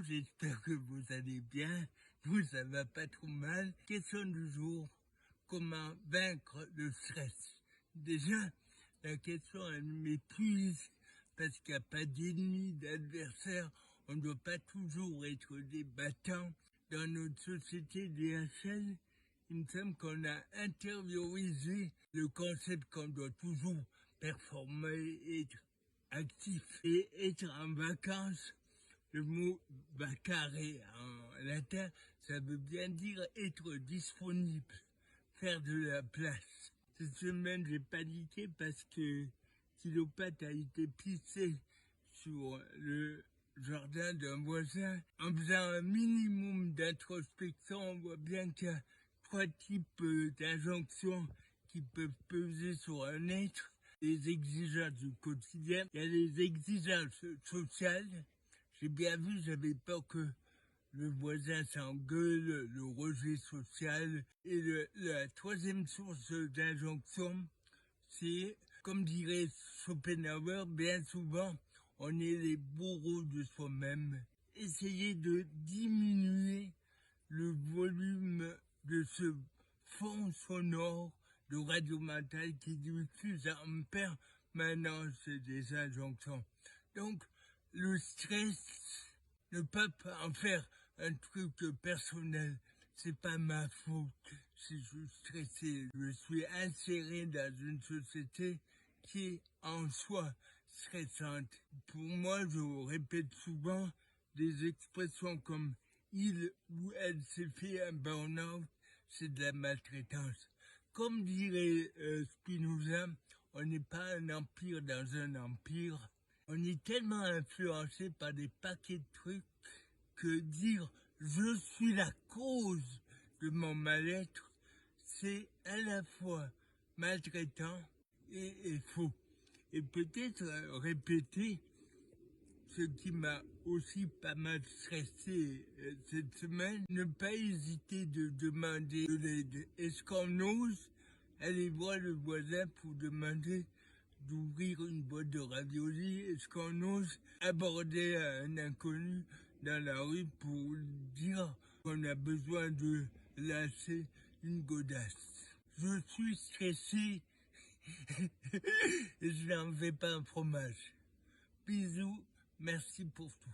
j'espère que vous allez bien. Vous, ça va pas trop mal. Question du jour, comment vaincre le stress? Déjà, la question, elle m'épuise parce qu'il n'y a pas d'ennemi, d'adversaire. On ne doit pas toujours être des battants. Dans notre société DHL, il me semble qu'on a intériorisé le concept qu'on doit toujours performer, être actif et être en vacances. Le mot vacare en latin, ça veut bien dire être disponible, faire de la place. Cette semaine, j'ai paniqué parce que Kilopathe a été pissé sur le jardin d'un voisin. En faisant un minimum d'introspection, on voit bien qu'il y a trois types d'injonctions qui peuvent peser sur un être. Les exigences du quotidien, il y a les exigences sociales. J'ai bien vu, j'avais peur que le voisin s'engueule, le rejet social. Et la troisième source d'injonction, c'est, comme dirait Schopenhauer, bien souvent, on est les bourreaux de soi-même. Essayez de diminuer le volume de ce fond sonore de radio mentale qui diffuse en permanence des injonctions. Donc, le stress, ne pas en faire un truc personnel, c'est pas ma faute si je suis stressé. Je suis inséré dans une société qui est en soi stressante. Pour moi, je répète souvent des expressions comme il ou elle s'est fait un burn-out, c'est de la maltraitance. Comme dirait Spinoza, on n'est pas un empire dans un empire. On est tellement influencé par des paquets de trucs que dire je suis la cause de mon mal-être, c'est à la fois maltraitant et faux. Et peut-être répéter ce qui m'a aussi pas mal stressé cette semaine, ne pas hésiter de demander de l'aide. Est-ce qu'on ose aller voir le voisin pour demander d'ouvrir une boîte de raviolis? Est-ce qu'on ose aborder un inconnu dans la rue pour dire qu'on a besoin de lâcher une godasse? Je suis stressé et je n'en fais pas un fromage. Bisous, merci pour tout.